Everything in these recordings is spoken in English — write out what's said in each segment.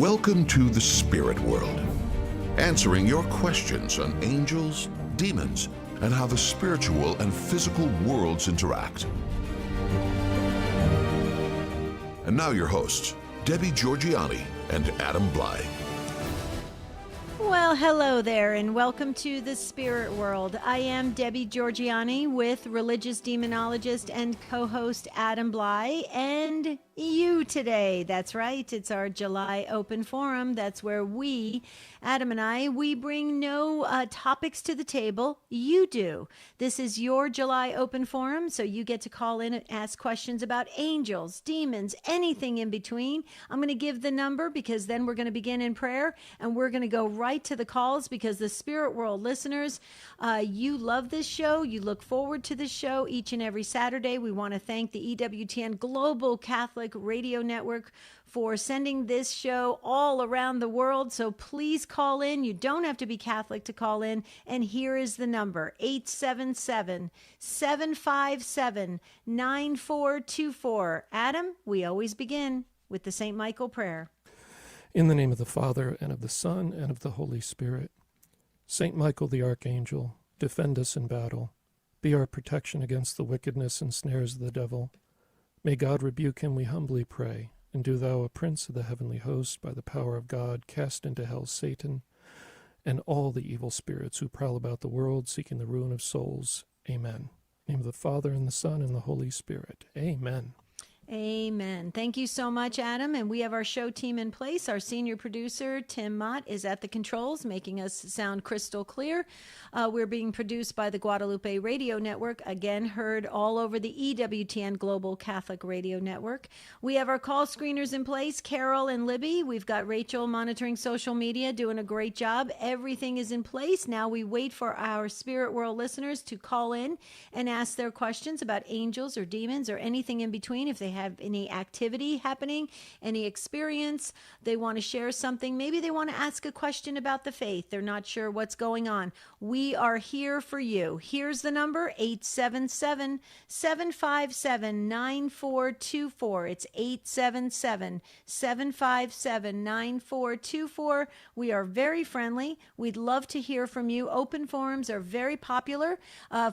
Welcome to the spirit world, answering your questions on angels, demons, and how the spiritual and physical worlds interact. And now your hosts, Debbie Georgianni and Adam Bly. Well, hello there, and welcome to the spirit world. I am Debbie Georgianni with religious demonologist and co-host Adam Bly, and you today. That's right. It's our July open forum. That's where we, Adam and I, we bring no topics to the table. You do. This is your July open forum, so you get to call in and ask questions about angels, demons, anything in between. I'm going to give the number because then we're going to begin in prayer, and we're going to go right to the calls because the spirit world listeners, you love this show. You look forward to this show each and every Saturday. We want to thank the EWTN Global Catholic Radio Network for sending this show all around the world. So please call in. You don't have to be Catholic to call in. And here is the number, 877-757-9424. Adam, we always begin with the St. Michael prayer. In the name of the Father, and of the Son, and of the Holy Spirit. Saint Michael the Archangel, defend us in battle. Be our protection against the wickedness and snares of the devil. May God rebuke him, we humbly pray. And do thou, a prince of the heavenly host, by the power of God, cast into hell Satan and all the evil spirits who prowl about the world, seeking the ruin of souls. Amen. In the name of the Father, and the Son, and the Holy Spirit. Amen. Amen. Thank you so much, Adam. And we have our show team in place. Our senior producer, Tim Mott, is at the controls, making us sound crystal clear. We're being produced by the Guadalupe Radio Network, again, heard all over the EWTN Global Catholic Radio Network. We have our call screeners in place, Carol and Libby. We've got Rachel monitoring social media, doing a great job. Everything is in place. Now we wait for our spirit world listeners to call in and ask their questions about angels or demons or anything in between. If they have any activity happening, any experience, they want to share something, maybe they want to ask a question about the faith, they're not sure what's going on, we are here for you. Here's the number, 877-757-9424. It's 877-757-9424. We are very friendly. We'd love to hear from you. Open forums are very popular.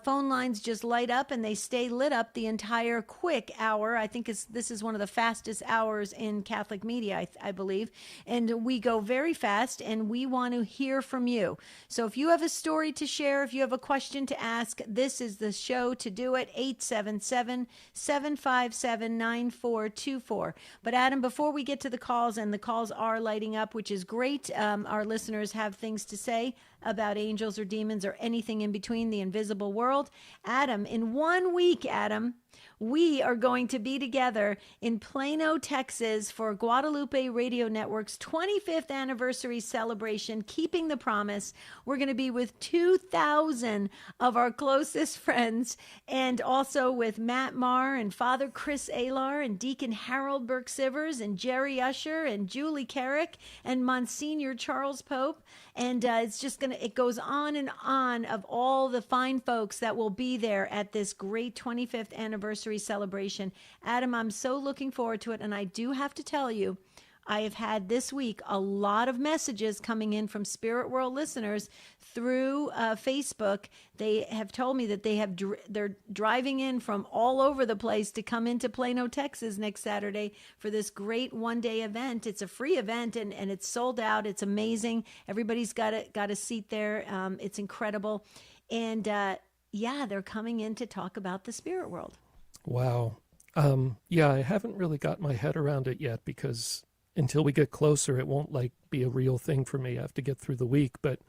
Phone lines just light up and they stay lit up the entire quick hour. I think this is one of the fastest hours in Catholic media, I believe. And we go very fast, and we want to hear from you. So if you have a story to share, if you have a question to ask, this is the show to do it, 877-757-9424. But Adam, before we get to the calls, and the calls are lighting up, which is great. Our listeners have things to say about angels or demons or anything in between, the invisible world. Adam, in 1 week, Adam, we are going to be together in Plano, Texas for Guadalupe Radio Network's 25th anniversary celebration, Keeping the Promise. We're going to be with 2,000 of our closest friends, and also with Matt Marr and Father Chris Alar and Deacon Harold Burke-Sivers and Jerry Usher and Julie Carrick and Monsignor Charles Pope. And it's just it goes on and on of all the fine folks that will be there at this great 25th anniversary celebration. Adam, I'm so looking forward to it. And I do have to tell you, I have had this week a lot of messages coming in from Spirit World listeners through Facebook. They have told me that they're driving in from all over the place to come into Plano, Texas next Saturday for this great one-day event. It's a free event, and it's sold out. It's amazing. Everybody's got a seat there. It's incredible. And they're coming in to talk about the spirit world. Wow. I haven't really got my head around it yet because until we get closer, it won't be a real thing for me. I have to get through the week. But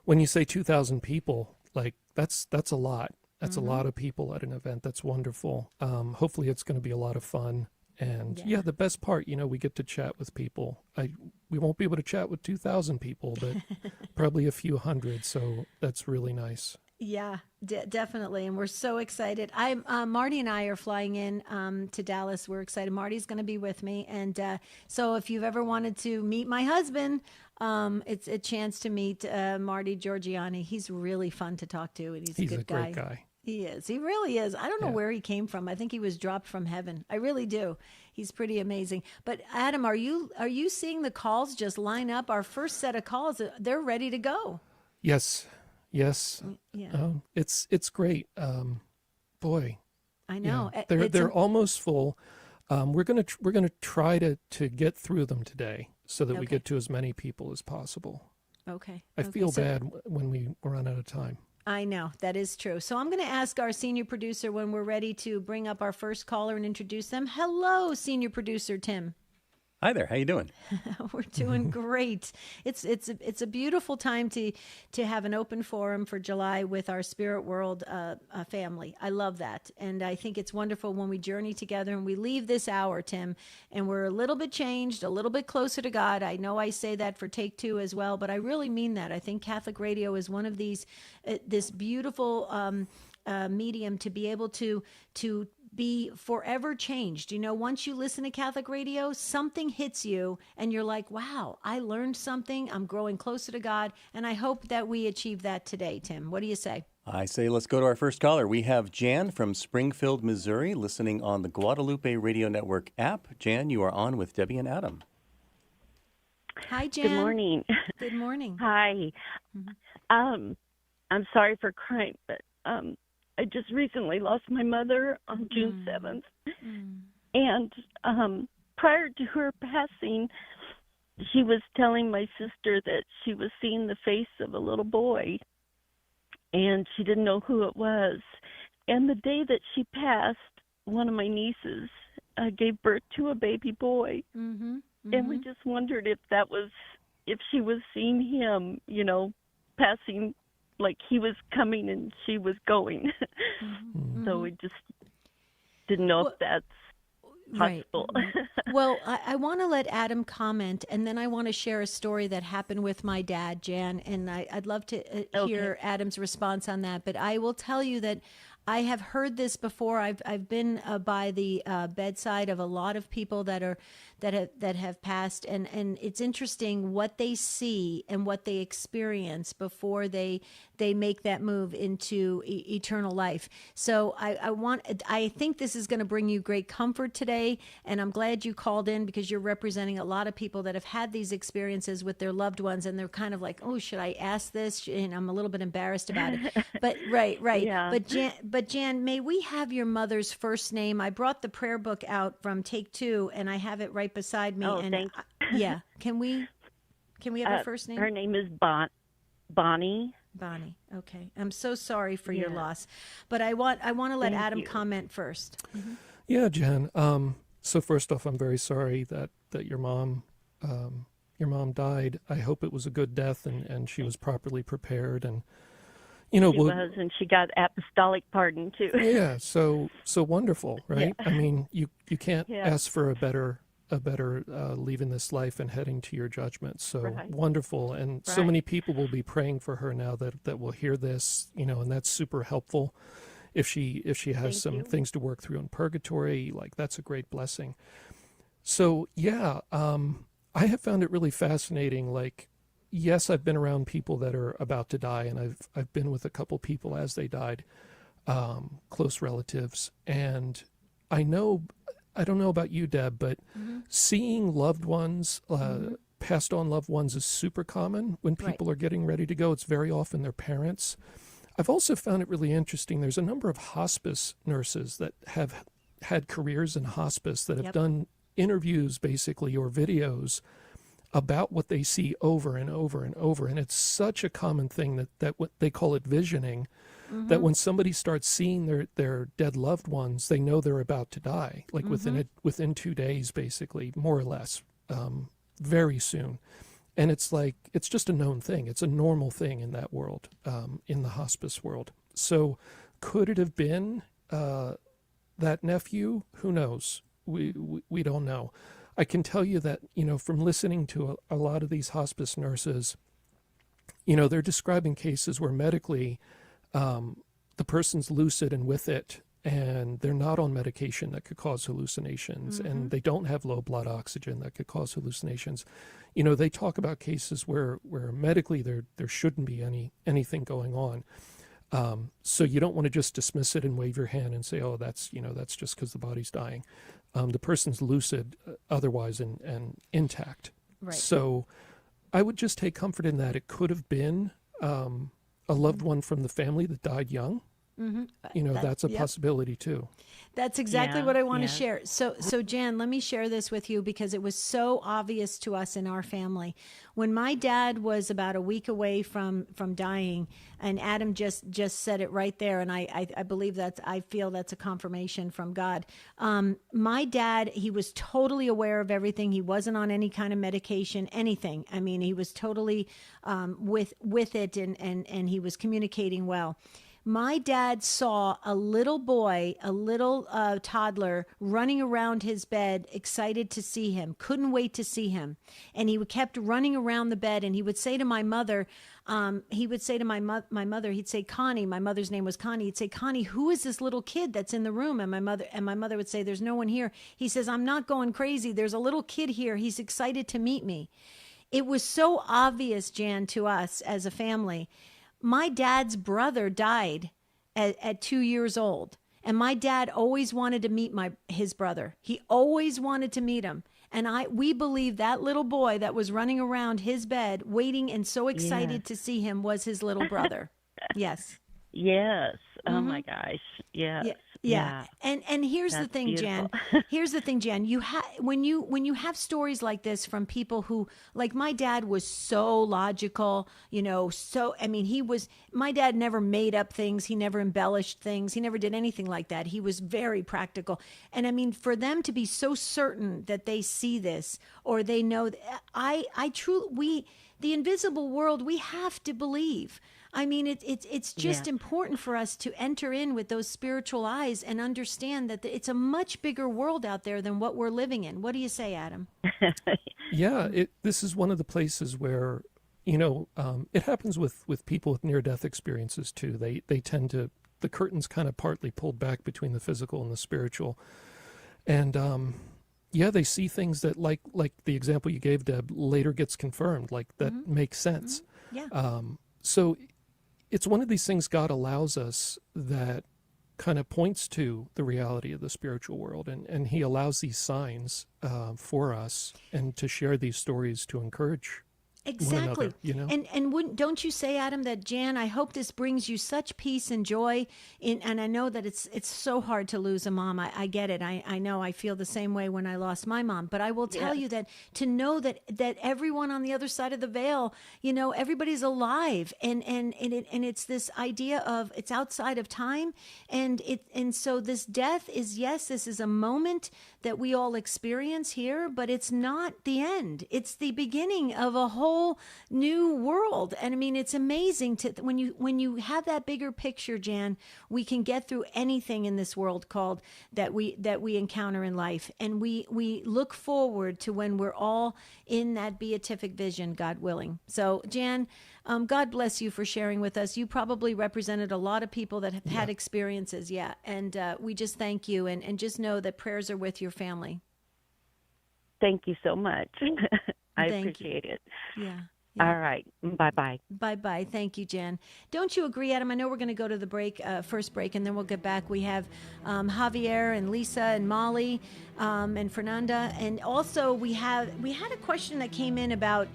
when you say 2,000 people, that's a lot. That's a lot of people at an event. That's wonderful. Hopefully it's going to be a lot of fun. And the best part, we get to chat with people. We won't be able to chat with 2,000 people, but probably a few hundred. So that's really nice. Yeah, definitely. And we're so excited. Marty and I are flying in to Dallas. We're excited. Marty's going to be with me. And so if you've ever wanted to meet my husband, it's a chance to meet Marty Georgianni. He's really fun to talk to, and he's a good guy. Great guy. He is. He really is. I don't know Yeah. where he came from. I think he was dropped from heaven. I really do. He's pretty amazing. But Adam, are you seeing the calls just line up? Our first set of calls, they're ready to go. Yes. Yes. Yeah, It's great. Boy, I yeah, know. they're almost full. We're gonna try to get through them today so that we Okay. get to as many people as possible. Okay. I Okay, feel so- bad when we run out of time. I know that is true. So I'm going to ask our senior producer when we're ready to bring up our first caller and introduce them. Hello, senior producer Tim. Hi there. How you doing? We're doing great. It's a beautiful time to have an open forum for July with our Spirit World family. I love that, and I think it's wonderful when we journey together and we leave this hour, Tim, and we're a little bit changed, a little bit closer to God. I know I say that for Take Two as well, but I really mean that. I think Catholic radio is one of these this beautiful medium to be able to be forever changed. You know, once you listen to Catholic radio, something hits you and you're like, wow, I learned something. I'm growing closer to God. And I hope that we achieve that today, Tim. What do you say? I say let's go to our first caller. We have Jan from Springfield, Missouri, listening on the Guadalupe Radio Network app. Jan, you are on with Debbie and Adam. Hi, Jan. Good morning. Good morning. Hi. I'm sorry for crying, but I just recently lost my mother on June 7th. And prior to her passing, she was telling my sister that she was seeing the face of a little boy, and she didn't know who it was. And the day that she passed, one of my nieces gave birth to a baby boy. And we just wondered if she was seeing him, you know, passing, like he was coming and she was going. So we just didn't know if that's possible. Well, I want to let Adam comment, and then I want to share a story that happened with my dad, Jan, and I'd love to hear Adam's response on that. But I will tell you that I have heard this before. I've been by the bedside of a lot of people that have passed, and it's interesting what they see and what they experience before they make that move into eternal life. So I think this is going to bring you great comfort today, and I'm glad you called in because you're representing a lot of people that have had these experiences with their loved ones, and they're kind of like, oh, should I ask this? And I'm a little bit embarrassed about it. But right. Yeah. But Jan, may we have your mother's first name? I brought the prayer book out from Take Two, and I have it right beside me. Oh, and thank yeah, can we have her first name? Her name is Bonnie. Bonnie. Okay. I'm so sorry for your Yeah. loss, but I want to let Thank Adam you. comment first. Yeah, Jan. So first off, I'm very sorry that your mom died. I hope it was a good death and she was properly prepared, and She was, and she got apostolic pardon too. yeah, so wonderful, right? Yeah. I mean, you can't Yeah. ask for a better leaving this life and heading to your judgment. So Right. wonderful, and so Right. many people will be praying for her now that will hear this, you know, and that's super helpful. If she has Thank some you. things to work through in purgatory, like that's a great blessing. So yeah, I have found it really fascinating. Like, yes, I've been around people that are about to die, and I've been with a couple people as they died, close relatives, and I don't know about you, Deb, but seeing loved ones, passed on loved ones, is super common when people are getting ready to go. It's very often their parents. I've also found it really interesting. There's a number of hospice nurses that have had careers in hospice that have done interviews, basically, or videos about what they see over and over and over. And it's such a common thing that what they call it visioning, that when somebody starts seeing their dead loved ones, they know they're about to die, like within 2 days, basically, more or less, very soon. And it's like, it's just a known thing. It's a normal thing in that world, in the hospice world. So could it have been that nephew? Who knows? We don't know. I can tell you that, you know, from listening to a lot of these hospice nurses, you know, they're describing cases where medically the person's lucid and with it, and they're not on medication that could cause hallucinations, and they don't have low blood oxygen that could cause hallucinations. You know, they talk about cases where medically there shouldn't be anything going on. So you don't want to just dismiss it and wave your hand and say, oh, that's just because the body's dying. The person's lucid otherwise and intact. Right. So I would just take comfort in that. It could have been a loved one from the family that died young. That's a possibility too. That's exactly what I want to share. So Jan, let me share this with you because it was so obvious to us in our family. When my dad was about a week away from dying, and Adam just said it right there, and I believe I feel that's a confirmation from God. My dad, he was totally aware of everything. He wasn't on any kind of medication, anything. I mean, he was totally with it, and he was communicating well. My dad saw a little boy, a little toddler running around his bed, excited to see him, couldn't wait to see him. And he kept running around the bed, and he would say to my mother, my mother, he'd say, Connie, my mother's name was Connie. He'd say, Connie, who is this little kid that's in the room? And my mother would say, there's no one here. He says, I'm not going crazy. There's a little kid here. He's excited to meet me. It was so obvious, Jan, to us as a family. My dad's brother died at 2 years old, and my dad always wanted to meet his brother. He always wanted to meet him, and we believe that little boy that was running around his bed, waiting and so excited to see him, was his little brother. Yes. Yes. Oh my gosh. Yes. Yeah. And here's That's the thing, beautiful. Jan. Here's the thing, Jan. When you have stories like this from people who, like my dad was so logical, my dad never made up things. He never embellished things. He never did anything like that. He was very practical. And I mean, for them to be so certain that they see this or they know, the invisible world, we have to believe. I mean, it's just important for us to enter in with those spiritual eyes and understand that it's a much bigger world out there than what we're living in. What do you say, Adam? Yeah, this is one of the places where, it happens with people with near-death experiences too. They tend to, the curtain's kind of partly pulled back between the physical and the spiritual. And they see things that, like the example you gave, Deb, later gets confirmed, like that makes sense. Yeah. So it's one of these things God allows us that kind of points to the reality of the spiritual world, and he allows these signs for us and to share these stories to encourage Exactly. one another, And don't you say, Adam, that Jan, I hope this brings you such peace and joy and I know that it's so hard to lose a mom. I get it. I know I feel the same way when I lost my mom, but I will tell you that to know that everyone on the other side of the veil, everybody's alive and it's this idea of it's outside of time and so this death is, yes, this is a moment that we all experience here, but it's not the end. It's the beginning of a whole new world. And I mean, it's amazing when you have that bigger picture, Jan, we can get through anything in this world called that we encounter in life. And we look forward to when we're all in that beatific vision, God willing. So Jan, God bless you for sharing with us. You probably represented a lot of people that have had experiences. Yeah. And we just thank you and just know that prayers are with your family. Thank you so much. I Thank appreciate it. Yeah. All right. Bye-bye. Bye-bye. Thank you, Jan. Don't you agree, Adam? I know we're going to go to the first break, and then we'll get back. We have Javier and Lisa and Molly and Fernanda. And also we had a question that came in about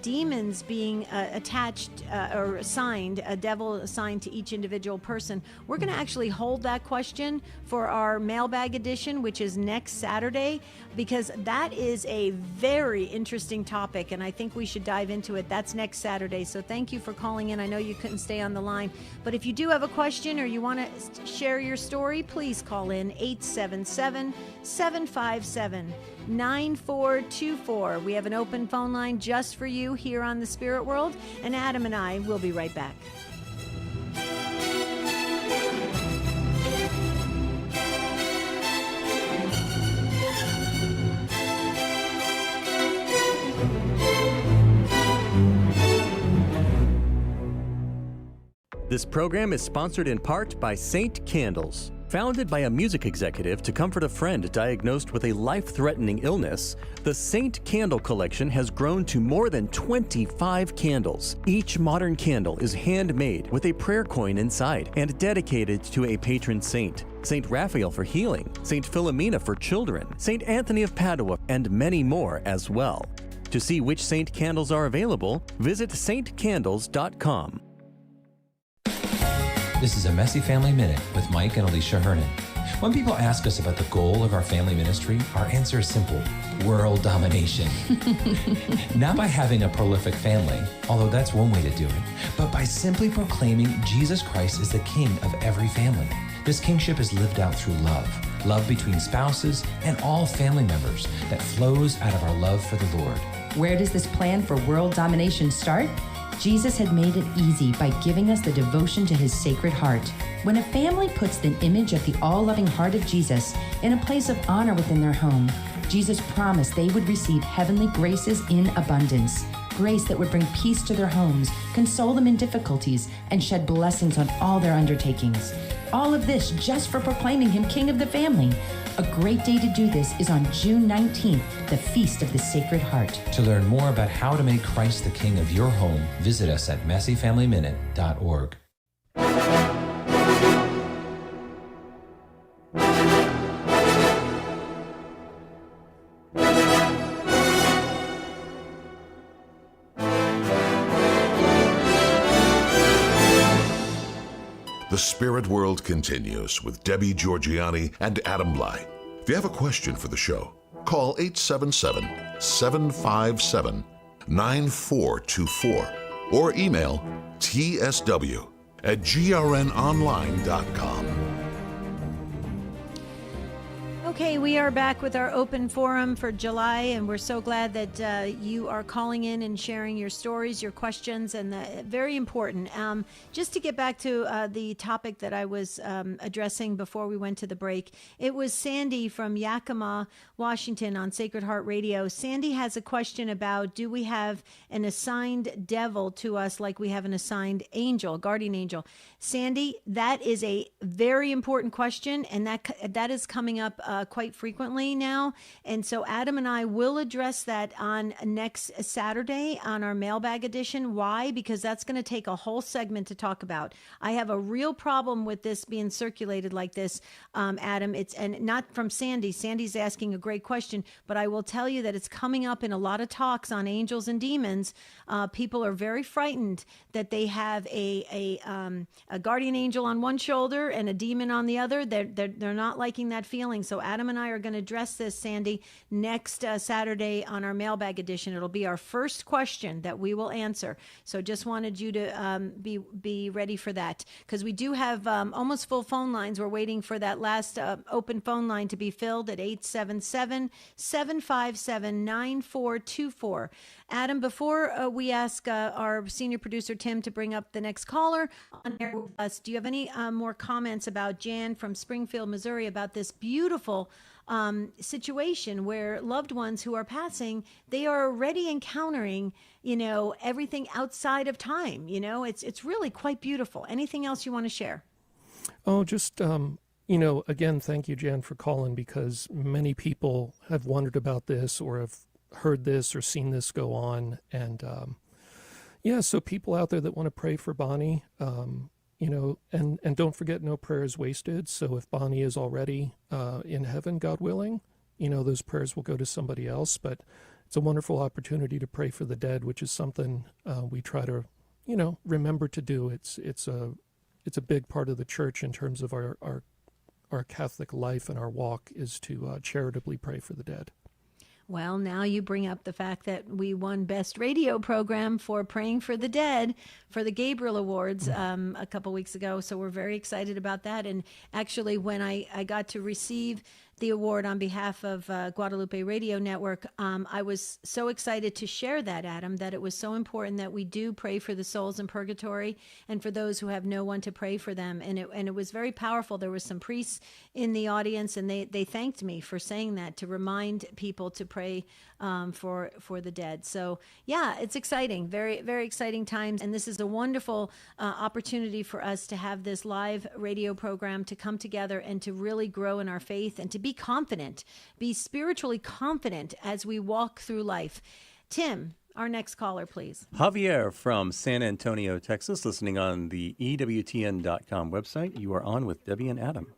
demons being attached or assigned, a devil assigned to each individual person. We're going to actually hold that question for our mailbag edition, which is next Saturday, because that is a very interesting topic, and I think we should dive into it. That's next Saturday. So thank you for calling in. I know you couldn't stay on the line, but if you do have a question or you want to share your story, please call in 877-757-9424. We have an open phone line just for you here on The Spirit World, and Adam and I will be right back. This program is sponsored in part by Saint Candles. Founded by a music executive to comfort a friend diagnosed with a life-threatening illness, the Saint Candle Collection has grown to more than 25 candles. Each modern candle is handmade with a prayer coin inside and dedicated to a patron saint. Saint Raphael for healing, Saint Philomena for children, Saint Anthony of Padua, and many more as well. To see which saint candles are available, visit saintcandles.com. This is a Messy Family Minute with Mike and Alicia Hernan. When people ask us about the goal of our family ministry, our answer is simple: world domination. Not by having a prolific family, although that's one way to do it, but by simply proclaiming Jesus Christ is the king of every family. This kingship is lived out through love between spouses and all family members that flows out of our love for the Lord. Where does this plan for world domination start? Jesus had made it easy by giving us the devotion to his sacred heart. When a family puts the image of the all-loving heart of Jesus in a place of honor within their home, Jesus promised they would receive heavenly graces in abundance. Grace that would bring peace to their homes, console them in difficulties, and shed blessings on all their undertakings. All of this just for proclaiming him King of the family. A great day to do this is on June 19th, the Feast of the Sacred Heart. To learn more about how to make Christ the king of your home, visit us at messyfamilyminute.org. The Spirit World continues with Debbie Georgiani and Adam Bly. If you have a question for the show, call 877-757-9424 or email tsw@grnonline.com. Okay, we are back with our open forum for July, and we're so glad that you are calling in and sharing your stories, your questions, and very important. Just to get back to the topic that I was addressing before we went to the break, it was Sandy from Yakima, Washington on Sacred Heart Radio. Sandy has a question about, do we have an assigned devil to us like we have an assigned angel, guardian angel? Sandy, that is a very important question, and that is coming up quite frequently now. And so Adam and I will address that on next Saturday on our mailbag edition. Why? Because that's going to take a whole segment to talk about. I have a real problem with this being circulated like this, Adam. And not from Sandy. Sandy's asking a great question, but I will tell you that it's coming up in a lot of talks on angels and demons. People are very frightened that they have a guardian angel on one shoulder and a demon on the other. They're not liking that feeling. So Adam and I are going to address this, Sandy, next Saturday on our mailbag edition. It'll be our first question that we will answer. So just wanted you to be ready for that, because we do have almost full phone lines. We're waiting for that last open phone line to be filled at 877-757-9424. Adam, before we ask our senior producer, Tim, to bring up the next caller on air with us, do you have any more comments about Jan from Springfield, Missouri, about this beautiful situation where loved ones who are passing, they are already encountering, everything outside of time? It's really quite beautiful. Anything else you want to share? Oh, just, again, thank you, Jan, for calling, because many people have wondered about this or have heard this or seen this go on. And so people out there that want to pray for Bonnie, and don't forget, no prayer is wasted. So if Bonnie is already in heaven, God willing, those prayers will go to somebody else. But it's a wonderful opportunity to pray for the dead, which is something we try to, remember to do. It's a big part of the church in terms of our Catholic life and our walk, is to charitably pray for the dead. Well, now you bring up the fact that we won Best Radio Program for Praying for the Dead for the Gabriel Awards a couple weeks ago. So we're very excited about that. And actually, when I got to receive the award on behalf of Guadalupe Radio Network, I was so excited to share that, Adam, that it was so important that we do pray for the souls in purgatory and for those who have no one to pray for them. And it was very powerful. There were some priests in the audience, and they thanked me for saying that, to remind people to pray for the dead. So yeah, it's exciting, very, very exciting times. And this is a wonderful opportunity for us to have this live radio program, to come together and to really grow in our faith and to be confident, be spiritually confident as we walk through life. Tim, our next caller, please. Javier from San Antonio, Texas, listening on the EWTN.com website. You are on with Debbie and Adam.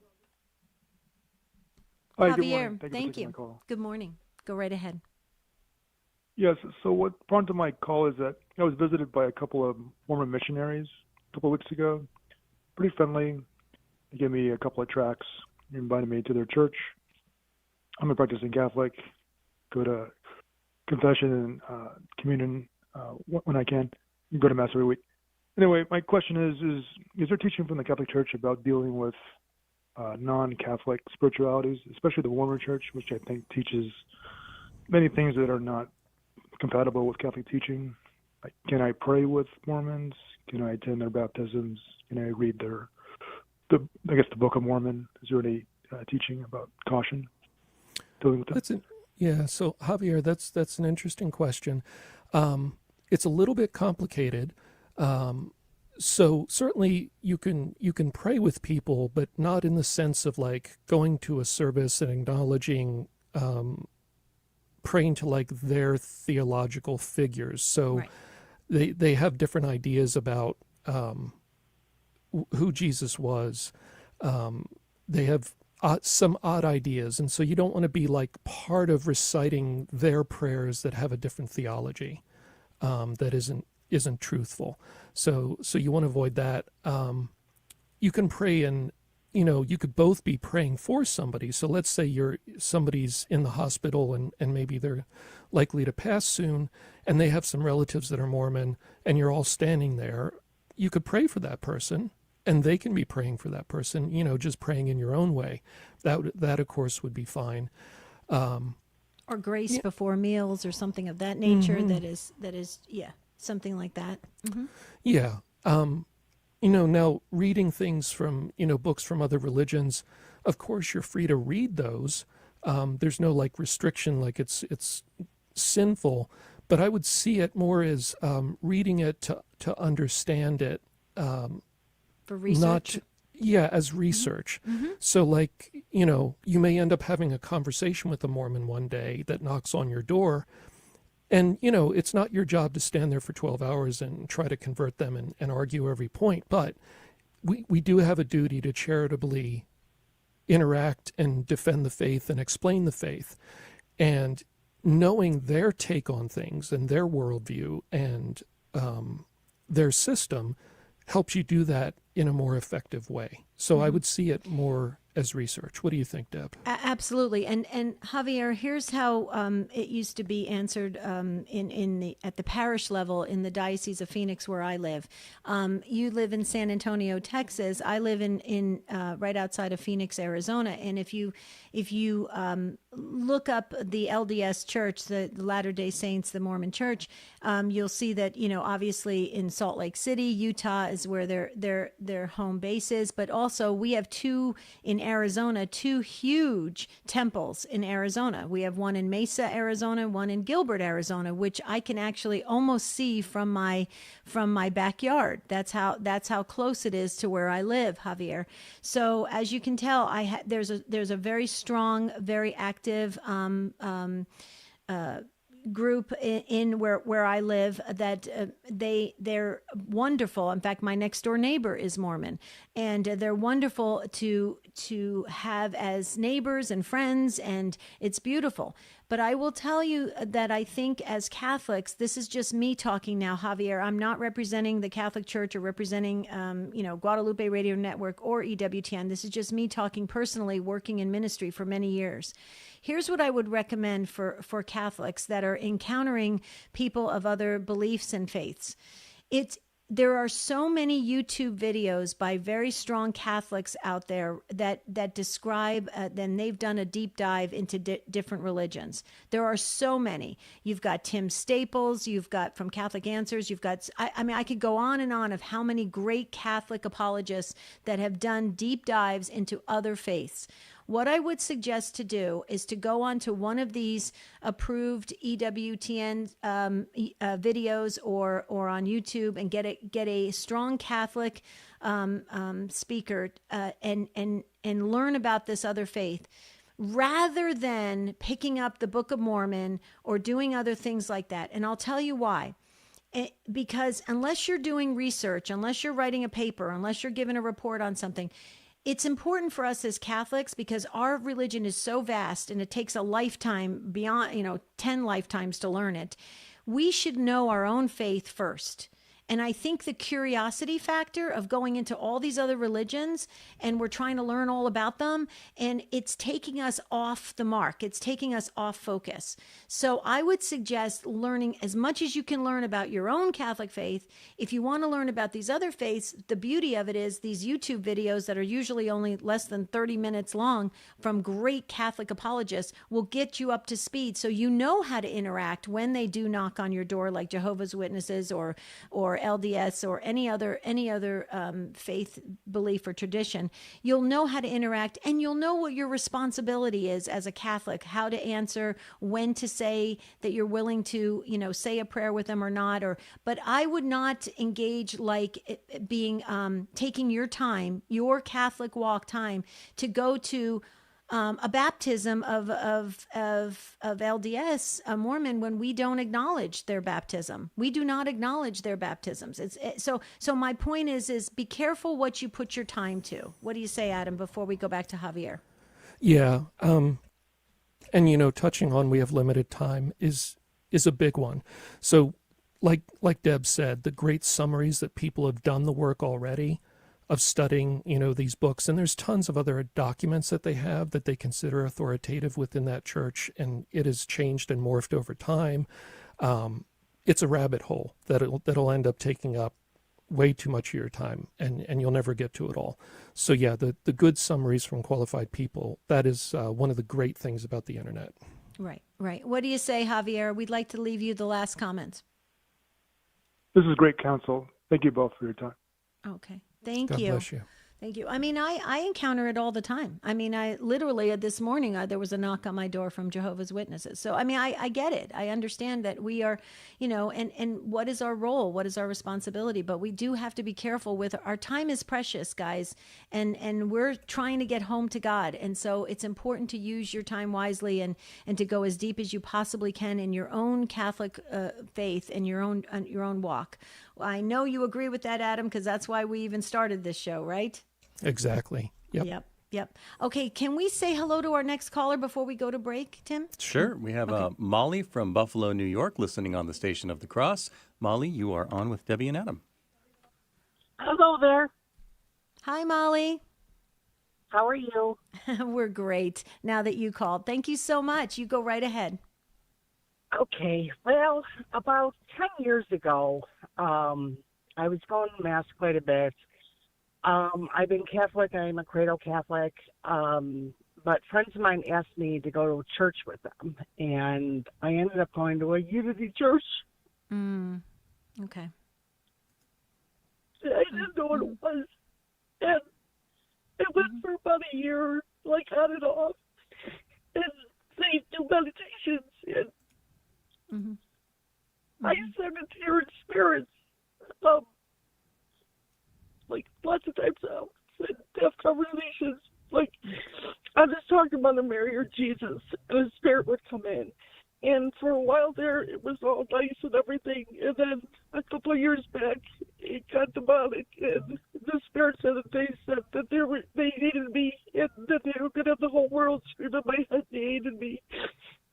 Hi, Javier, good morning. Thank you for thank taking you. my call. Good morning. Go right ahead. Yes, so what prompted my call is that I was visited by a couple of Mormon missionaries a couple of weeks ago. Pretty friendly. They gave me a couple of tracts, invited me to their church. I'm a practicing Catholic, go to confession and communion when I can, go to Mass every week. Anyway, my question is there teaching from the Catholic Church about dealing with non-Catholic spiritualities, especially the Mormon Church, which I think teaches many things that are not compatible with Catholic teaching? Like, can I pray with Mormons? Can I attend their baptisms? Can I read the Book of Mormon? Is there any teaching about caution dealing with that? Yeah, so Javier, that's an interesting question. It's a little bit complicated. So certainly you can pray with people, but not in the sense of like going to a service and acknowledging, praying to like their theological figures. So right. they have different ideas about who Jesus was. They have some odd ideas, and so you don't want to be like part of reciting their prayers that have a different theology that isn't truthful. So you want to avoid that. You can pray, and you could both be praying for somebody. So let's say somebody's in the hospital and maybe they're likely to pass soon, and they have some relatives that are Mormon, and you're all standing there. You could pray for that person, and they can be praying for that person, just praying in your own way. That of course would be fine. Or grace before meals or something of that nature. Mm-hmm. that is something like that. Mm-hmm. Yeah. Now reading things from, books from other religions, of course you're free to read those. There's no like restriction, like it's sinful, but I would see it more as reading it to understand it. For research? As research. Mm-hmm. So like, you may end up having a conversation with a Mormon one day that knocks on your door, and, it's not your job to stand there for 12 hours and try to convert them and argue every point, but we do have a duty to charitably interact and defend the faith and explain the faith. And knowing their take on things and their worldview and their system helps you do that in a more effective way. So I would see it more as research. What do you think, Deb? Absolutely. And Javier, here's how it used to be answered at the parish level in the Diocese of Phoenix, where I live. You live in San Antonio, Texas. I live in right outside of Phoenix, Arizona. And if you look up the LDS Church, the Latter-day Saints, the Mormon Church, you'll see that obviously in Salt Lake City, Utah is where their home base is. But also we have two huge temples in Arizona. We have one in Mesa, Arizona, one in Gilbert, Arizona, which I can actually almost see from my backyard. That's how close it is to where I live, Javier. So as you can tell, there's a very strong, very active group in where I live that they're wonderful. In fact, my next door neighbor is Mormon, and they're wonderful to have as neighbors and friends, and it's beautiful. But I will tell you that I think as Catholics, this is just me talking now, Javier. I'm not representing the Catholic Church or representing, Guadalupe Radio Network or EWTN. This is just me talking personally, working in ministry for many years. Here's what I would recommend for Catholics that are encountering people of other beliefs and faiths. There are so many YouTube videos by very strong Catholics out there that describe, then they've done a deep dive into different religions. There are so many. You've got Tim Staples, you've got from Catholic Answers, you've got, I could go on and on of how many great Catholic apologists that have done deep dives into other faiths. What I would suggest to do is to go onto one of these approved EWTN videos or on YouTube and get a strong Catholic speaker and learn about this other faith, rather than picking up the Book of Mormon or doing other things like that. And I'll tell you why. Because unless you're doing research, unless you're writing a paper, unless you're giving a report on something, it's important for us as Catholics, because our religion is so vast and it takes a lifetime, beyond 10 lifetimes to learn it. We should know our own faith first. And I think the curiosity factor of going into all these other religions and we're trying to learn all about them, and it's taking us off the mark. It's taking us off focus. So I would suggest learning as much as you can learn about your own Catholic faith. If you want to learn about these other faiths, the beauty of it is these YouTube videos that are usually only less than 30 minutes long from great Catholic apologists will get you up to speed, so you know how to interact when they do knock on your door, like Jehovah's Witnesses or LDS or any other faith, belief, or tradition. You'll know how to interact, and you'll know what your responsibility is as a Catholic, how to answer, when to say that you're willing to, say a prayer with them or not. But I would not engage like being taking your time, your Catholic walk time, to go to a baptism of LDS, a Mormon, when we don't acknowledge their baptism. We do not acknowledge their baptisms. So my point is be careful what you put your time to. What do you say, Adam, before we go back to Javier? Yeah. And, touching on we have limited time is a big one. So like Deb said, the great summaries that people have done the work already of studying, these books. And there's tons of other documents that they have that they consider authoritative within that church, and it has changed and morphed over time. It's a rabbit hole that'll end up taking up way too much of your time, and you'll never get to it all. So yeah, the good summaries from qualified people, that is one of the great things about the internet. Right. What do you say, Javier? We'd like to leave you the last comments. This is great counsel. Thank you both for your time. Okay. Thank God you. bless you. Thank you. I mean, I encounter it all the time. I mean, I literally this morning, there was a knock on my door from Jehovah's Witnesses. So, I mean, I get it. I understand that we are, and what is our role? What is our responsibility? But we do have to be careful with our time is precious, guys. And we're trying to get home to God. And so it's important to use your time wisely and to go as deep as you possibly can in your own Catholic faith and your own walk. I know you agree with that, Adam, because that's why we even started this show, right? Exactly. Yep. Okay, can we say hello to our next caller before we go to break, Tim? Sure. We have Molly from Buffalo, New York, listening on the Station of the Cross. Molly, you are on with Debbie and Adam. Hello there. Hi, Molly. How are you? We're great now that you called. Thank you so much. You go right ahead. Okay. Well, about 10 years ago, I was going to Mass quite a bit. I've been Catholic. I'm a cradle Catholic. But friends of mine asked me to go to church with them. And I ended up going to a Unity church. Okay. I didn't know what it was. And it went for about a year, like on and off. And they do meditations. And I send it to your spirits. Like lots of times out and have conversations. Like I was talking to Mother Mary or Jesus, and the spirit would come in. And for a while there, it was all nice and everything. And then a couple of years back, it got demonic, and the spirit said that they hated me, and that they were going to have the whole world scream at my head. They hated me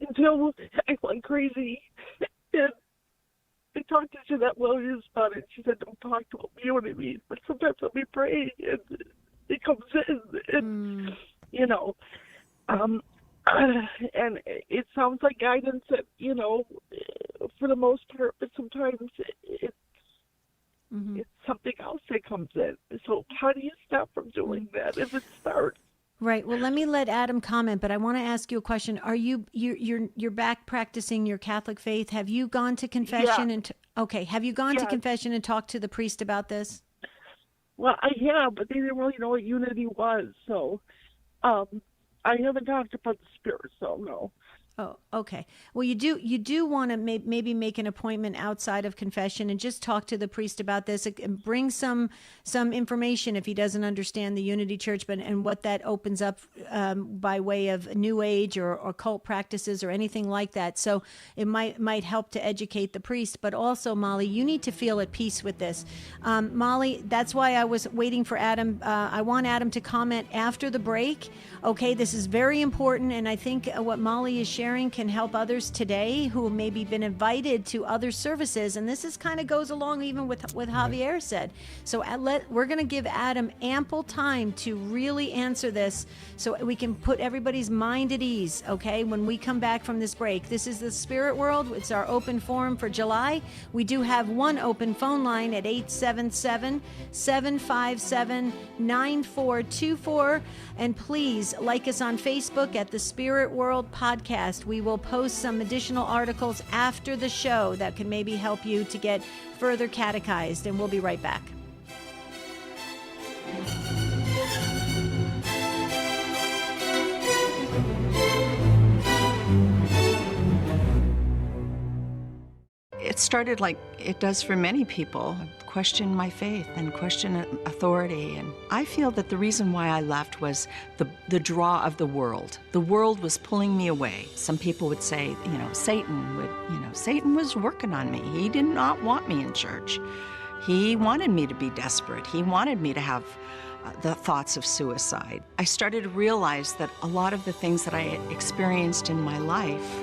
until I went crazy. And I talked to Jeanette Williams about it. She said, "Don't talk to him." You know what I mean? But sometimes I'll be praying, and it comes in, and and it sounds like guidance that for the most part, but sometimes it's something else that comes in. So how do you stop from doing that if it starts? Right. Well, let me let Adam comment, but I want to ask you a question. Are you're back practicing your Catholic faith? Have you gone to confession? Yeah. Have you gone to confession and talked to the priest about this? Well, I have, but they didn't really know what unity was. So I haven't talked about the spirit, so no. Oh, okay. Well, you do want to maybe make an appointment outside of confession and just talk to the priest about this and bring some information if he doesn't understand the Unity Church, but and what that opens up by way of New Age or occult practices or anything like that. So it might help to educate the priest. But also, Molly, you need to feel at peace with this. Molly, that's why I was waiting for Adam. I want Adam to comment after the break. Okay, this is very important, and I think what Molly is sharing can help others today who maybe been invited to other services, and this is kind of goes along even with what Javier said. So we're going to give Adam ample time to really answer this so we can put everybody's mind at ease, okay, when we come back from this break. This is the Spirit World. It's our open forum for July. We do have one open phone line at 877-757-9424, and please like us on Facebook at the Spirit World Podcast. We will post some additional articles after the show that can maybe help you to get further catechized, and we'll be right back. It started like it does for many people, question my faith and question authority. And I feel that the reason why I left was the draw of the world. The world was pulling me away. Some people would say, Satan was working on me. He did not want me in church. He wanted me to be desperate. He wanted me to have the thoughts of suicide. I started to realize that a lot of the things that I experienced in my life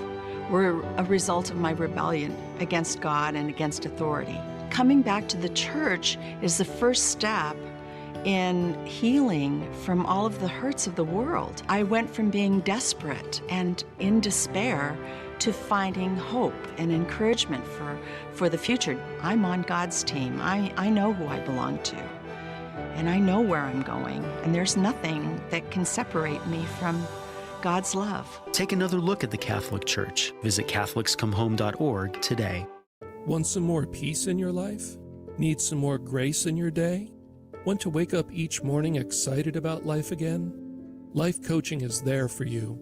were a result of my rebellion against God and against authority. Coming back to the church is the first step in healing from all of the hurts of the world. I went from being desperate and in despair to finding hope and encouragement for the future. I'm on God's team. I know who I belong to, and I know where I'm going, and there's nothing that can separate me from God's love. Take another look at the Catholic Church. Visit CatholicsComeHome.org today. Want some more peace in your life? Need some more grace in your day? Want to wake up each morning excited about life again? Life Coaching is there for you.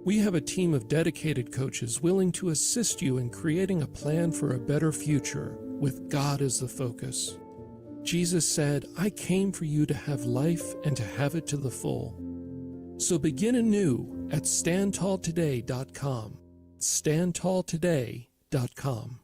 We have a team of dedicated coaches willing to assist you in creating a plan for a better future with God as the focus. Jesus said, "I came for you to have life and to have it to the full." So begin anew at standtalltoday.com. standtalltoday.com.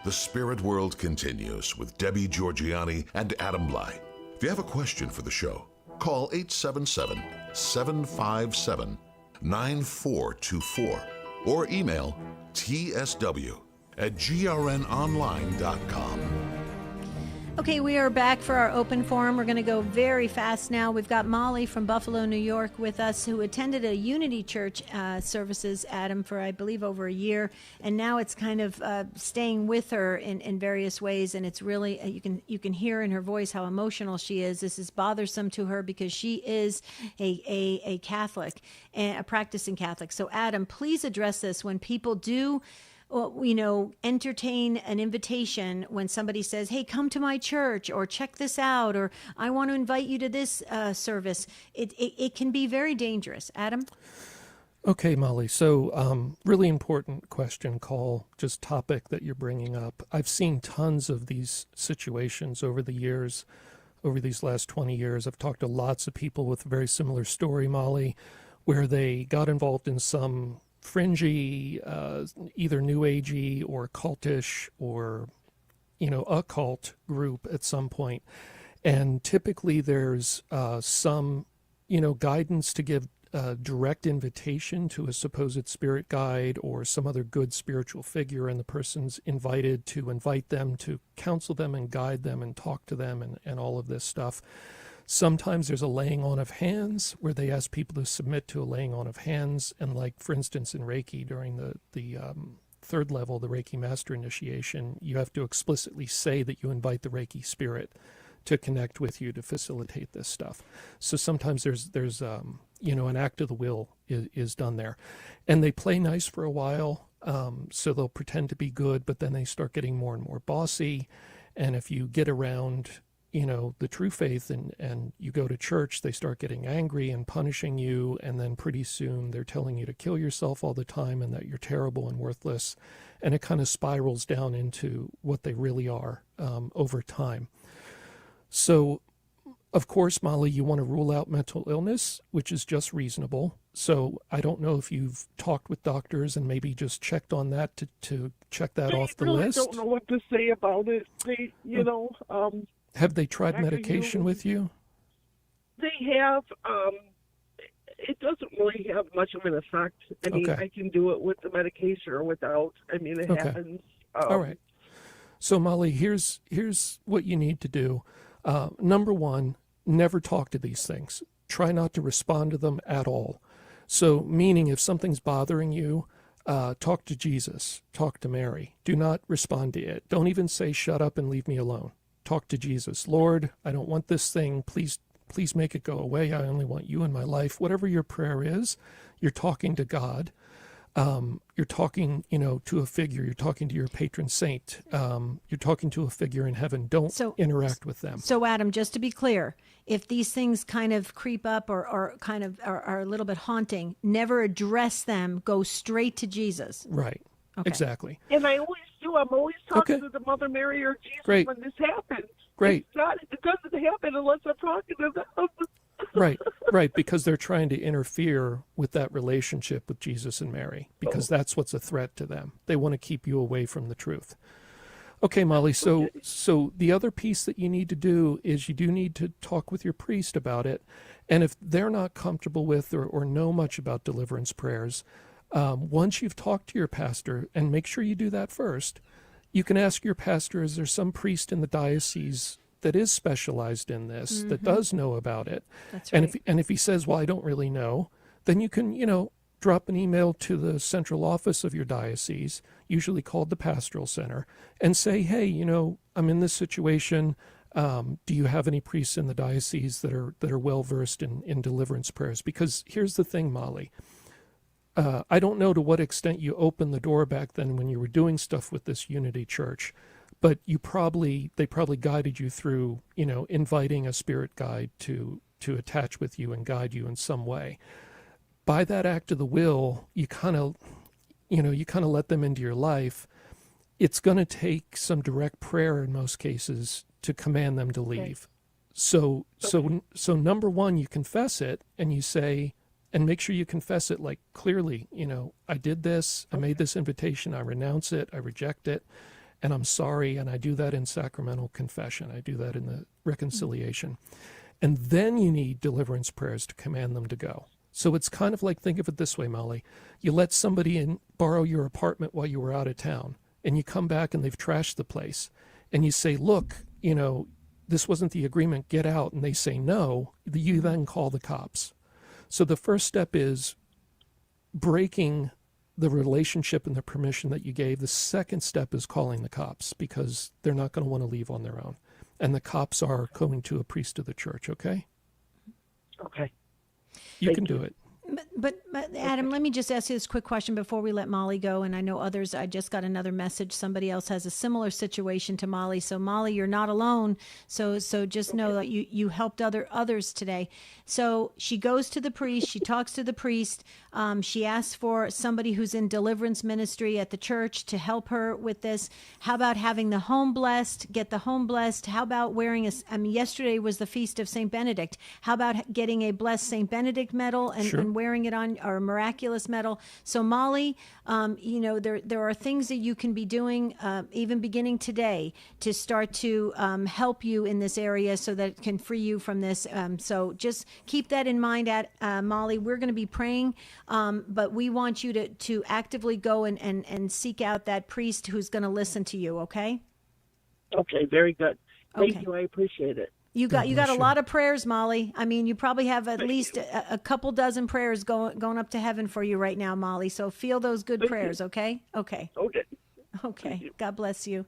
The Spirit World continues with Debbie Georgiani and Adam Bly. If you have a question for the show, call 877-757-9424 or email tsw@grnonline.com. Okay, we are back for our open forum. We're going to go very fast now. We've got Molly from Buffalo, New York with us, who attended a Unity Church services, Adam, for I believe over a year, and now it's kind of staying with her in various ways, and it's really you can hear in her voice how emotional she is. This is bothersome to her because she is a Catholic, a practicing Catholic. So Adam, please address this when people do entertain an invitation when somebody says, "Hey, come to my church," or "Check this out," or "I want to invite you to this service." It can be very dangerous. Adam? Okay, Molly. So really important question, call, just topic that you're bringing up. I've seen tons of these situations over the years, over these last 20 years. I've talked to lots of people with a very similar story, Molly, where they got involved in some fringy, either new agey or cultish or, occult group at some point. And typically there's some, guidance to give a direct invitation to a supposed spirit guide or some other good spiritual figure, and the person's invited to invite them to counsel them and guide them and talk to them and all of this stuff. Sometimes there's a laying on of hands where they ask people to submit to a laying on of hands. And like, for instance, in Reiki, during the third level, the Reiki Master Initiation, you have to explicitly say that you invite the Reiki spirit to connect with you to facilitate this stuff. So sometimes there's an act of the will is done there. And they play nice for a while, so they'll pretend to be good, but then they start getting more and more bossy. And if you get around, the true faith and you go to church, they start getting angry and punishing you, and then pretty soon they're telling you to kill yourself all the time and that you're terrible and worthless. And it kind of spirals down into what they really are over time. So, of course, Molly, you want to rule out mental illness, which is just reasonable. So I don't know if you've talked with doctors and maybe just checked on that to check that off the list. I don't know what to say about it. They, have they tried medication with you? They have. It doesn't really have much of an effect. I mean, I can do it with the medication or without. I mean, it happens. All right. So, Molly, here's what you need to do. Number one, never talk to these things. Try not to respond to them at all. So, meaning if something's bothering you, talk to Jesus, talk to Mary. Do not respond to it. Don't even say, shut up and leave me alone. Talk to Jesus. Lord, I don't want this thing. Please make it go away. I only want you in my life. Whatever your prayer is, you're talking to God. You're talking, to a figure. You're talking to your patron saint. You're talking to a figure in heaven. Don't interact with them. So, Adam, just to be clear, if these things kind of creep up or kind of are a little bit haunting, never address them. Go straight to Jesus. Right. Okay. Exactly. And I always do. I'm always talking to the Mother Mary or Jesus when this happens. Great. It doesn't happen unless I'm talking to them. Right, because they're trying to interfere with that relationship with Jesus and Mary, because that's what's a threat to them. They want to keep you away from the truth. Okay, Molly, so the other piece that you need to do is you do need to talk with your priest about it, and if they're not comfortable with or know much about deliverance prayers, once you've talked to your pastor, and make sure you do that first, you can ask your pastor, is there some priest in the diocese that is specialized in this, that does know about it? That's right. And if he says, well, I don't really know, then you can, drop an email to the central office of your diocese, usually called the pastoral center, and say, hey, I'm in this situation. Do you have any priests in the diocese that are well versed in deliverance prayers? Because here's the thing, Molly. I don't know to what extent you opened the door back then when you were doing stuff with this Unity Church, but they probably guided you through, inviting a spirit guide to attach with you and guide you in some way. By that act of the will, you kind of let them into your life. It's going to take some direct prayer in most cases to command them to leave. So number one, you confess it and you say, and make sure you confess it like clearly, I did this, I made this invitation, I renounce it, I reject it, and I'm sorry, and I do that in sacramental confession. I do that in the reconciliation. And then you need deliverance prayers to command them to go. So it's kind of like, think of it this way, Molly. You let somebody borrow your apartment while you were out of town, and you come back and they've trashed the place, and you say, look, this wasn't the agreement, get out, and they say no, you then call the cops. So the first step is breaking the relationship and the permission that you gave. The second step is calling the cops, because they're not going to want to leave on their own. And the cops are going to a priest of the church, okay? Okay. You can do it. But Adam, let me just ask you this quick question before we let Molly go. And I know others, I just got another message. Somebody else has a similar situation to Molly. So Molly, you're not alone. So just know that you helped others today. So she goes to the priest. She talks to the priest. She asks for somebody who's in deliverance ministry at the church to help her with this. How about having the home blessed? Get the home blessed. How about wearing yesterday was the feast of St. Benedict. How about getting a blessed St. Benedict medal and wearing it on, or a miraculous medal? So Molly, there are things that you can be doing even beginning today to start to help you in this area so that it can free you from this. So just keep that in mind, Molly. We're going to be praying, but we want you to actively go and seek out that priest who's going to listen to you, okay? Okay, very good. Thank you. I appreciate it. You got a lot of prayers, Molly. I mean, you probably have at least a couple dozen prayers going up to heaven for you right now, Molly. So feel those good prayers, okay? Okay. Okay. Okay. God bless you.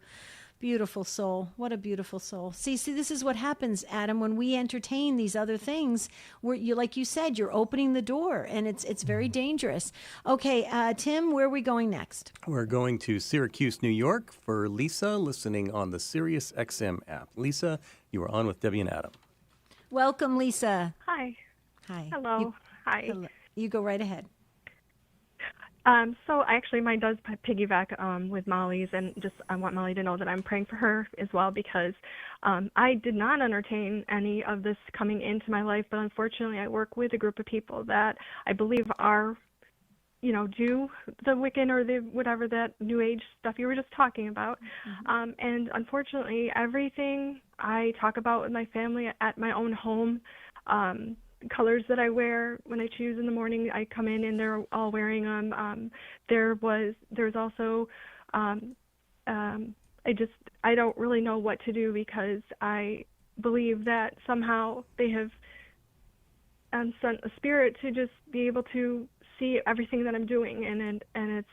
Beautiful soul. What a beautiful soul. See, this is what happens, Adam, when we entertain these other things. Like you said, you're opening the door, and it's very dangerous. Okay, Tim, where are we going next? We're going to Syracuse, New York for Lisa, listening on the Sirius XM app. Lisa, you are on with Debbie and Adam. Welcome, Lisa. Hi. Hi. Hello. Hi. Hello. You go right ahead. So actually mine does piggyback with Molly's, and just I want Molly to know that I'm praying for her as well, because I did not entertain any of this coming into my life, but unfortunately I work with a group of people that I believe are, do the Wiccan or the whatever, that New Age stuff you were just talking about. And unfortunately everything I talk about with my family at my own home, colors that I wear when I choose in the morning, I come in and they're all wearing them. There's also, I don't really know what to do, because I believe that somehow they have sent a spirit to just be able to see everything that I'm doing, and it's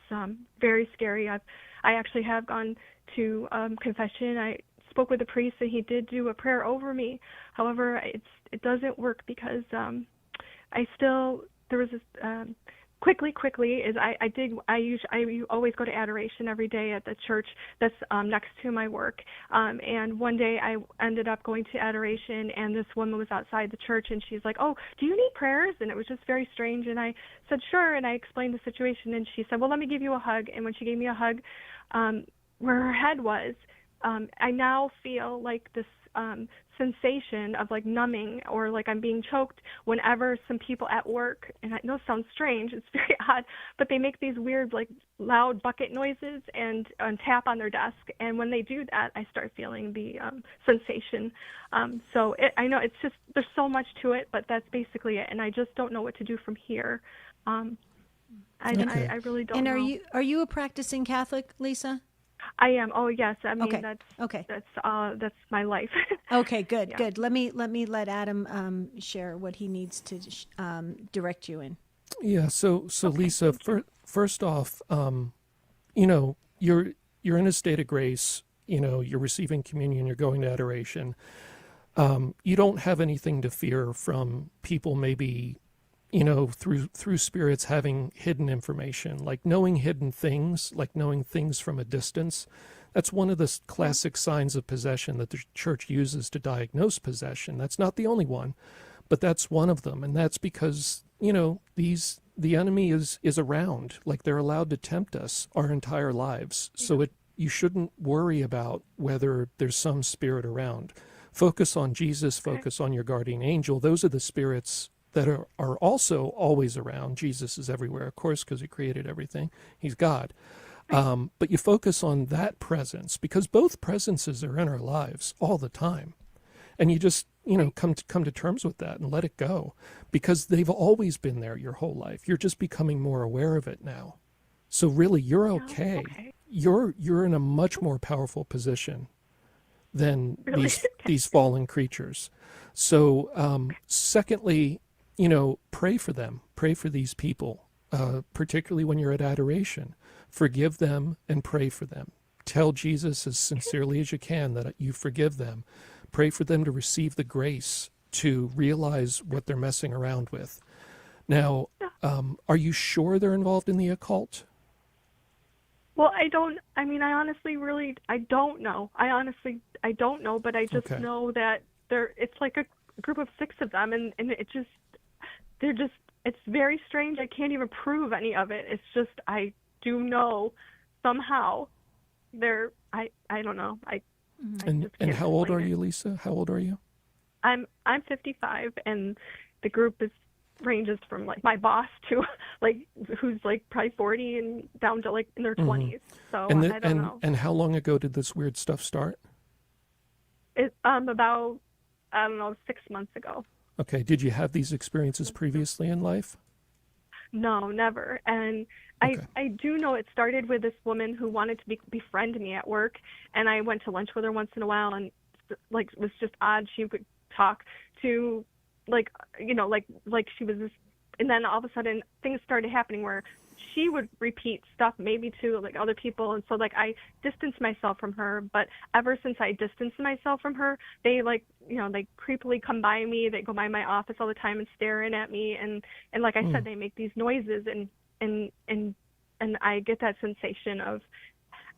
very scary. I actually have gone to confession. I spoke with a priest, and he did do a prayer over me. However, it doesn't work, because there was this quickly is I always go to adoration every day at the church that's next to my work, and one day I ended up going to adoration, and this woman was outside the church, and she's like, "Oh, do you need prayers?" And it was just very strange, and I said sure, and I explained the situation, and she said, "Well, let me give you a hug." And when she gave me a hug, where her head was, I now feel like this sensation of like numbing, or like I'm being choked whenever some people at work, and I know it sounds strange, it's very odd, but they make these weird like loud bucket noises and tap on their desk, and when they do that I start feeling the sensation. I know it's just, there's so much to it, but that's basically it, and I just don't know what to do from here. I really don't know. And are you a practicing Catholic, Lisa? I am. Oh yes. I mean, okay. That's my life. Okay. Good. Yeah. Good. Let me let Adam share what he needs to direct you in. Yeah. So okay. Lisa, first off, you're in a state of grace. You're receiving communion. You're going to adoration. You don't have anything to fear from people maybe, through spirits having hidden information, like knowing hidden things, like knowing things from a distance. That's one of the classic signs of possession that the church uses to diagnose possession. That's not the only one, but that's one of them. And that's because, the enemy is around, like they're allowed to tempt us our entire lives. So you shouldn't worry about whether there's some spirit around. Focus on Jesus, focus on your guardian angel. Those are the spirits that are also always around. Jesus is everywhere, of course, because he created everything. He's God. But you focus on that presence, because both presences are in our lives all the time. And you just, come to terms with that and let it go, because they've always been there your whole life. You're just becoming more aware of it now. So really, you're okay. Okay. You're in a much more powerful position than these fallen creatures. So secondly, pray for them. Pray for these people, particularly when you're at adoration. Forgive them and pray for them. Tell Jesus as sincerely as you can that you forgive them. Pray for them to receive the grace to realize what they're messing around with. Now, are you sure they're involved in the occult? Well, I honestly don't know. I don't know, but I just know that it's like a group of 6 of them, and it's very strange. I can't even prove any of it. It's just, I do know somehow I don't know. And how old are you, Lisa? How old are you? I'm 55, and the group ranges from like my boss to like who's like probably 40 and down to like in their 20s. So I don't know. And how long ago did this weird stuff start? About 6 months ago. Okay. Did you have these experiences previously in life? No, never. And I do know it started with this woman who wanted to befriend me at work, and I went to lunch with her once in a while, and like it was just odd. She would talk to like she was this, and then all of a sudden things started happening where she would repeat stuff maybe to like other people, and so like I distanced myself from her. But ever since I distanced myself from her, they like, you know, they creepily come by me. They go by my office all the time and stare in at me, and like I said, they make these noises, and I get that sensation of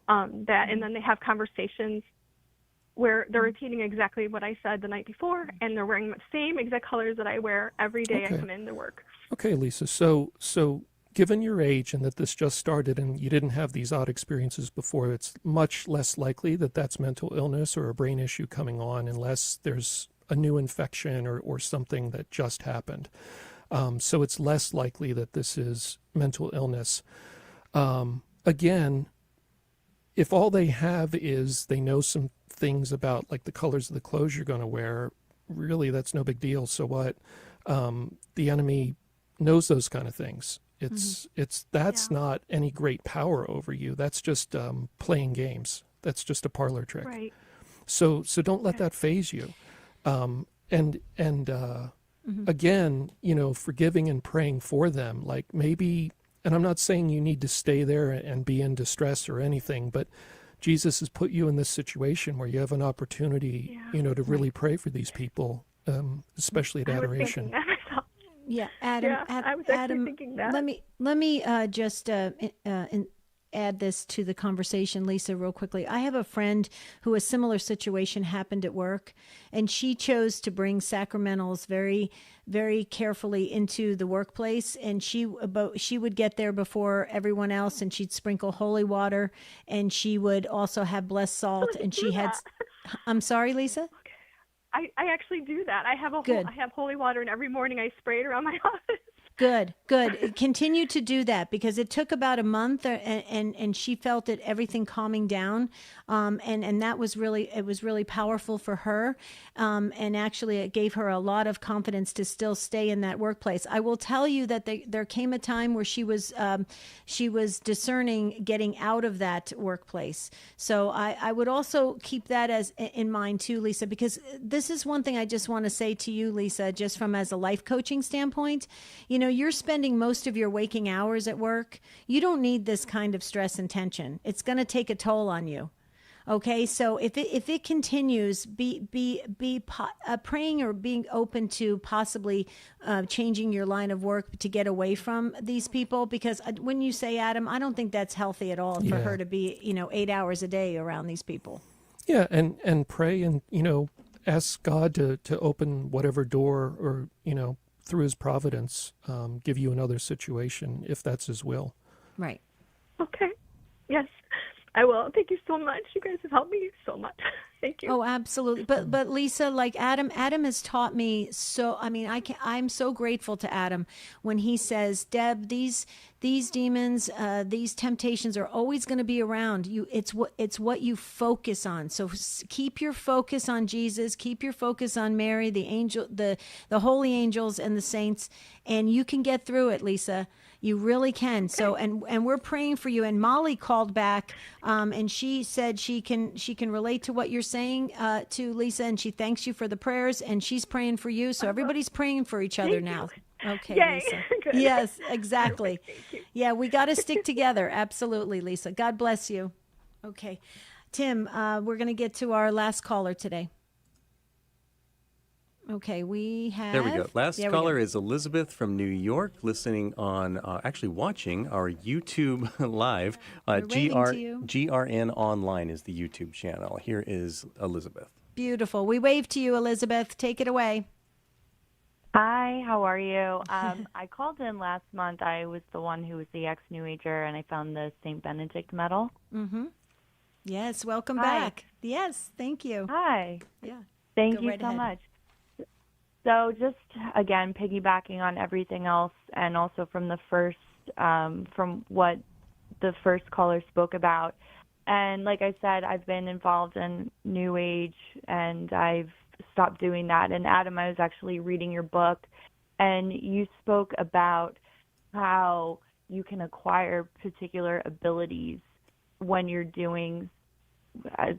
that, and then they have conversations where they're repeating exactly what I said the night before, and they're wearing the same exact colors that I wear every day I come into work. Okay, Lisa. So given your age and that this just started and you didn't have these odd experiences before, it's much less likely that that's mental illness or a brain issue coming on unless there's a new infection or something that just happened. So it's less likely that this is mental illness. Again, if all they have is they know some things about like the colors of the clothes you're going to wear, really that's no big deal. So what? The enemy knows those kind of things. That's not any great power over you. That's just playing games. That's just a parlor trick. Right. So don't let that faze you. Again, you know, forgiving and praying for them, like maybe, and I'm not saying you need to stay there and be in distress or anything, but Jesus has put you in this situation where you have an opportunity, you know, to really pray for these people, especially at adoration. Yeah, Adam. I was actually thinking that. Let me just add this to the conversation, Lisa, real quickly. I have a friend who a similar situation happened at work, and she chose to bring sacramentals very, very carefully into the workplace. And she would get there before everyone else, and she'd sprinkle holy water, and she would also have blessed salt. And she had. I'm sorry, Lisa. I actually do that. I have holy water, and every morning I spray it around my office. Good. Continue to do that, because it took about a month, and she felt it, everything calming down, and that was really powerful for her, and actually it gave her a lot of confidence to still stay in that workplace. I will tell you that there came a time where she was discerning getting out of that workplace. So I would also keep that as in mind too, Lisa, because this is one thing I just want to say to you, Lisa, just from as a life coaching standpoint. You know, you're spending most of your waking hours at work. You don't need this kind of stress and tension. It's going to take a toll on you. Okay, so if it continues, be praying or being open to possibly changing your line of work to get away from these people. Because when you say, Adam, I don't think that's healthy at all for her to be, 8 hours a day around these people. Yeah, and pray and ask God to open whatever door or through His providence, give you another situation if that's His will. Right. Okay. Yes, I will. Thank you so much. You guys have helped me so much. Thank you. Oh, absolutely. But Lisa, like Adam has taught me so. I mean, I'm so grateful to Adam when he says, Deb, these demons, these temptations are always going to be around you. It's what you focus on. So keep your focus on Jesus. Keep your focus on Mary, the angel, the holy angels, and the saints, and you can get through it, Lisa. You really can. Okay. So, and we're praying for you. And Molly called back, and she said she can relate to what you're saying to Lisa, and she thanks you for the prayers, and she's praying for you. So everybody's praying for each other now. Okay, Yay. Lisa. Good. Yes, exactly. Yeah, we got to stick together. Absolutely, Lisa. God bless you. Okay, Tim, we're going to get to our last caller today. Okay, we have... There we go. Last caller is Elizabeth from New York, listening on, actually watching our YouTube live. GRN Online is the YouTube channel. Here is Elizabeth. Beautiful. We wave to you, Elizabeth. Take it away. Hi, how are you? I called in last month. I was the one who was the ex-New Ager, and I found the St. Benedict medal. Mm-hmm. Yes, welcome back. Yes, thank you. Hi. Yeah. Thank you so much. So just, again, piggybacking on everything else, and also from the first, from what the first caller spoke about. And like I said, I've been involved in New Age, and I've stopped doing that. And Adam, I was actually reading your book, and you spoke about how you can acquire particular abilities when you're doing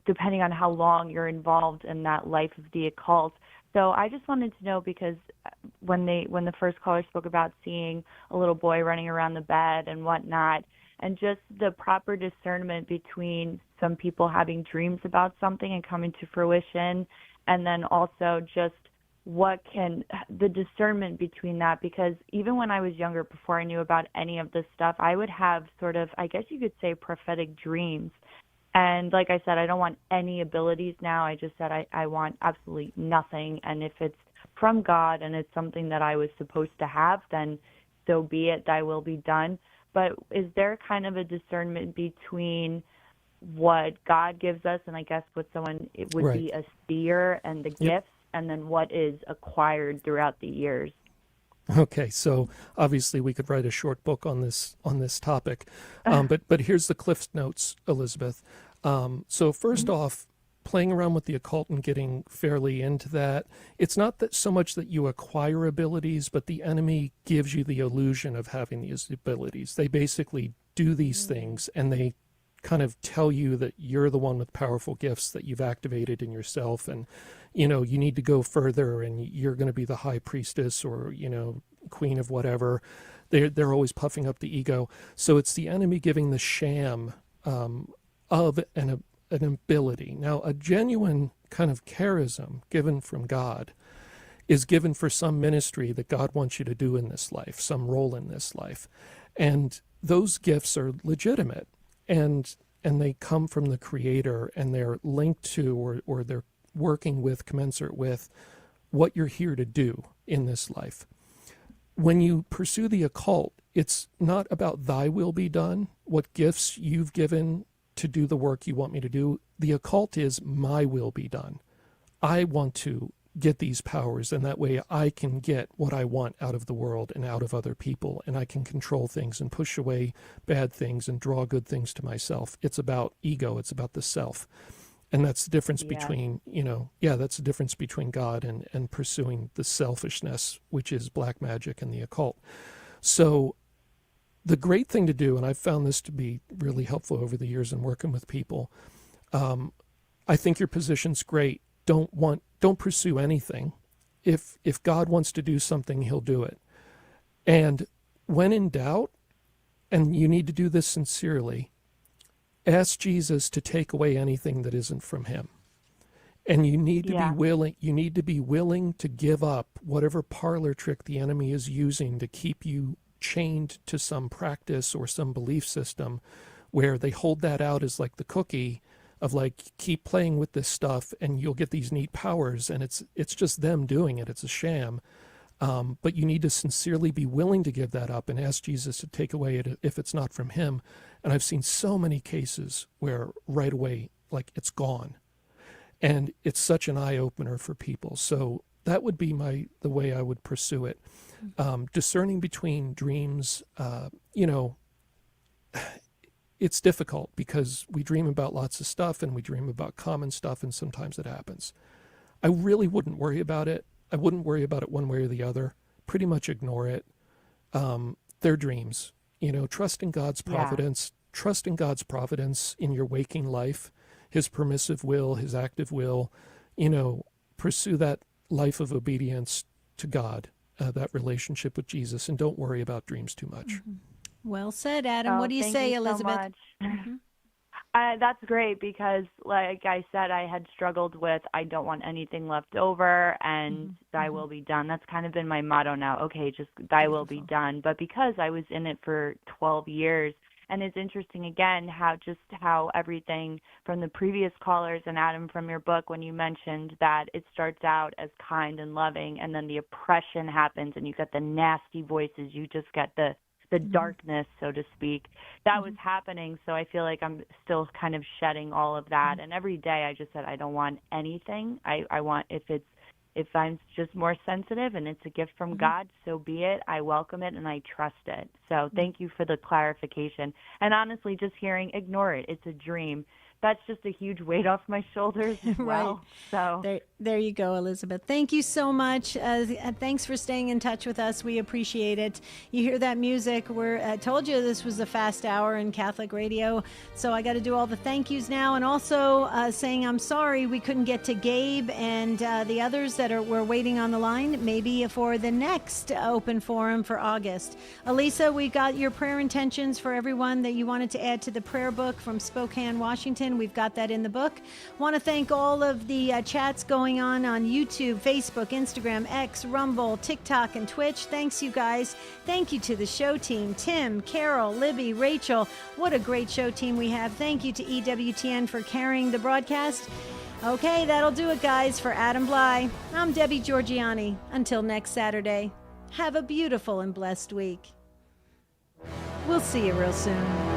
depending on how long you're involved in that life of the occult. So I just wanted to know, because when the first caller spoke about seeing a little boy running around the bed and whatnot, and just the proper discernment between some people having dreams about something and coming to fruition, and then also just the discernment between that, because even when I was younger, before I knew about any of this stuff, I would have sort of, I guess you could say, prophetic dreams. And like I said, I don't want any abilities now. I just said I want absolutely nothing. And if it's from God and it's something that I was supposed to have, then so be it, thy will be done. But is there kind of a discernment between what God gives us, and I guess what it would be a seer, and the gifts, and then what is acquired throughout the years? Okay, so obviously we could write a short book on this topic, but here's the Cliff Notes, Elizabeth. So first off, playing around with the occult and getting fairly into that, it's not that so much that you acquire abilities, but the enemy gives you the illusion of having these abilities. They basically do these things, and they kind of tell you that you're the one with powerful gifts that you've activated in yourself, and you need to go further, and you're going to be the high priestess, or queen of whatever. They're always puffing up the ego. So it's the enemy giving the sham of an ability. Now, a genuine kind of charism given from God is given for some ministry that God wants you to do in this life, some role in this life, and those gifts are legitimate, and they come from the Creator, and they're linked to, or they're working with, commensurate with what you're here to do in this life. When you pursue the occult, it's not about thy will be done, what gifts you've given to do the work you want me to do. The occult is my will be done. I want to get these powers, and that way I can get what I want out of the world and out of other people, and I can control things and push away bad things and draw good things to myself. It's about ego. It's about the self. And that's the difference between, that's the difference between God and pursuing the selfishness, which is black magic and the occult. So the great thing to do, and I've found this to be really helpful over the years in working with people, I think your position's great. Don't pursue anything. If God wants to do something, he'll do it. And when in doubt, and you need to do this sincerely, ask Jesus to take away anything that isn't from him. And you need to be willing to give up whatever parlor trick the enemy is using to keep you chained to some practice or some belief system, where they hold that out as like the cookie of like, keep playing with this stuff and you'll get these neat powers, and it's just them doing it. It's a sham. But you need to sincerely be willing to give that up and ask Jesus to take away it if it's not from him. And I've seen so many cases where right away, like, it's gone. And it's such an eye-opener for people. So that would be the way I would pursue it. Discerning between dreams, it's difficult because we dream about lots of stuff and we dream about common stuff, and sometimes it happens. I really wouldn't worry about it. I wouldn't worry about it one way or the other. Pretty much ignore it. They're dreams. Trust in God's providence. Trust in God's providence in your waking life, his permissive will, his active will. Pursue that life of obedience to God, that relationship with Jesus, and don't worry about dreams too much. Mm-hmm. Well said, Adam. What do you say, Elizabeth? So much. Mm-hmm. That's great, because like I said, I had struggled with, I don't want anything left over, and thy will be done. That's kind of been my motto now. Okay, just thy will be done. But because I was in it for 12 years, and it's interesting again how everything from the previous callers, and Adam, from your book, when you mentioned that it starts out as kind and loving, and then the oppression happens and you get the nasty voices, you just get the darkness, so to speak, that was happening. So I feel like I'm still kind of shedding all of that. And every day I just said, I don't want anything. I want, if I'm just more sensitive and it's a gift from God, so be it. I welcome it and I trust it. So thank you for the clarification. And honestly, just hearing, ignore it. It's a dream. That's just a huge weight off my shoulders as well. Right. So There you go, Elizabeth. Thank you so much. Thanks for staying in touch with us. We appreciate it. You hear that music. I told you this was a fast hour in Catholic radio, so I got to do all the thank yous now, and also saying I'm sorry we couldn't get to Gabe and the others that were waiting on the line, maybe for the next open forum for August. Elisa, we got your prayer intentions for everyone that you wanted to add to the prayer book from Spokane, Washington. We've got that in the book. Want to thank all of the chats going on YouTube, Facebook, Instagram, X, Rumble, TikTok, and Twitch. Thanks, you guys. Thank you to the show team, Tim, Carol, Libby, Rachel. What a great show team we have. Thank you to EWTN for carrying the broadcast. Okay, that'll do it, guys. For Adam Bly, I'm Debbie Georgiani. Until next Saturday, have a beautiful and blessed week. We'll see you real soon.